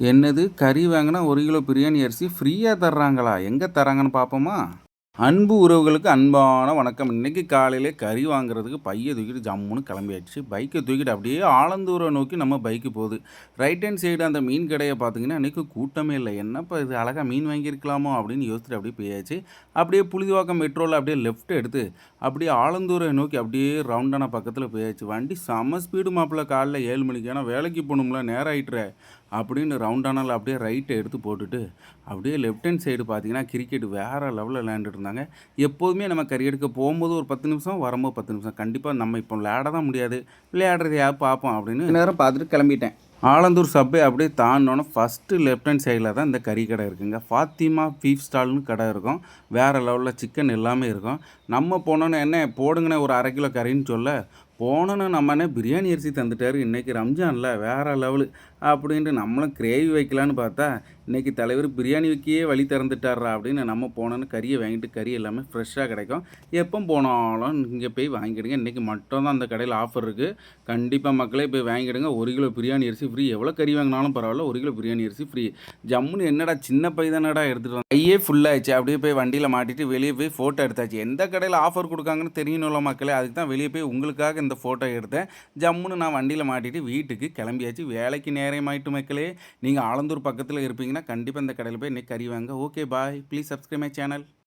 என்னது கறி வாங்கினா 1 கிலோ பிரியாணி அரிசி ஃப்ரீயாக தர்றாங்களா? எங்கே தராங்கன்னு பார்ப்போமா? அன்பு உறவுகளுக்கு அன்பான வணக்கம். இன்னைக்கு காலையிலே கறி வாங்குறதுக்கு பைய தூக்கிட்டு ஜம்முன்னு கிளம்பியாச்சு. பைக்கை தூக்கிட்டு அப்படியே ஆலந்தூரை நோக்கி நம்ம பைக்கு போகுது. ரைட் ஹேண்ட் சைடு அந்த மீன் கடையை பார்த்தீங்கன்னா இன்னைக்கு கூட்டமே இல்லை. என்னப்பா இது அழகாக மீன் வாங்கியிருக்கலாமோ அப்படின்னு யோசிச்சுட்டு அப்படியே போயாச்சு. அப்படியே புழுதிவாக்கம் மெட்ரோவில் அப்படியே லெஃப்ட் எடுத்து அப்படியே ஆலந்தூரை நோக்கி அப்படியே ரவுண்டான பக்கத்தில் போயாச்சு. வண்டி செம்ம ஸ்பீடு மாப்பிள்ள காலைல 7 மணிக்கு. ஏன்னா வேலைக்கு போகணும்ல, நேரம் ஆயிட்டுற அப்படின்னு ரவுண்டானால அப்படியே ரைட்டை எடுத்து போட்டுட்டு அப்படியே லெஃப்ட் ஹேண்ட் சைடு பார்த்தீங்கன்னா கிரிக்கெட் வேறு லெவலில் விளையாண்டுட்டு இருந்தாங்க. எப்போதுமே நம்ம கறி எடுக்க போகும்போது ஒரு 10 நிமிஷம், வரும்போது 10 நிமிஷம். கண்டிப்பாக நம்ம இப்போ விளையாட தான் முடியாது, விளையாடுறதையாவது பார்ப்போம் அப்படின்னு நேரம் பார்த்துட்டு கிளம்பிட்டேன். ஆலந்தூர் சப்பே அப்படியே தாண்டினோன்னே ஃபஸ்ட்டு லெஃப்ட் ஹேண்ட் சைடில் தான் இந்த கறி கடை இருக்குங்க. ஃபாத்திமா பீஃப் ஸ்டால்னு கடை இருக்கும். வேறு லெவலில் சிக்கன் எல்லாமே இருக்கும். நம்ம போனோன்னே என்ன போடுங்கண்ணே ஒரு 1/2 கிலோ கறின்னு சொல்ல, போனோன்னு நம்மனே பிரியாணி அரிசி தந்துட்டார். இன்றைக்கி ரம்ஜானில் வேறு லெவலு அப்படின்ட்டு நம்மளும் கிரேவி வைக்கலான்னு பார்த்தா, இன்றைக்கி தலைவர் பிரியாணி வைக்கையே வழி திறந்துட்டாரா அப்படின்னு நம்ம போனோன்னு கறியை வாங்கிட்டு, கறி எல்லாமே ஃப்ரெஷ்ஷாக கிடைக்கும். எப்போ போனாலும் இங்கே போய் வாங்கிடுங்க. இன்றைக்கி மட்டும் தான் அந்த கடையில் ஆஃபர் இருக்குது. கண்டிப்பாக மக்களே போய் வாங்கிடுங்க. 1 கிலோ பிரியாணி அரிசி ஃப்ரீ. எவ்வளோ கறி வாங்கினாலும் பரவாயில்ல, 1 கிலோ பிரியாணி அரிசி ஃப்ரீ. ஜம்முன்னு என்னடா சின்ன பை தானடா எடுத்துகிட்டு வந்தேன். கையே ஃபுல்லாகிடுச்சு. அப்படியே போய் வண்டியில் மாட்டிட்டு வெளியே போய் ஃபோட்டோ எடுத்தாச்சு. எந்த கடையில் ஆஃபர் கொடுக்காங்கன்னு தெரியணும்ல மக்களே, அதுக்கு தான் வெளியே போய் உங்களுக்காக இந்த ஃபோட்டோ எடுத்தேன். ஜம்முன்னு நான் வண்டியில் மாட்டிட்டு வீட்டுக்கு கிளம்பியாச்சு. வேலைக்கு நேரமாயிட்டு மக்களே. நீங்கள் ஆலந்தூர் பக்கத்தில் இருப்பீங்கன்னா கண்டிப்பாக இந்த கடையில் போய் இன்றைக்கி கறி வாங்க. Okay bye. Please subscribe my channel.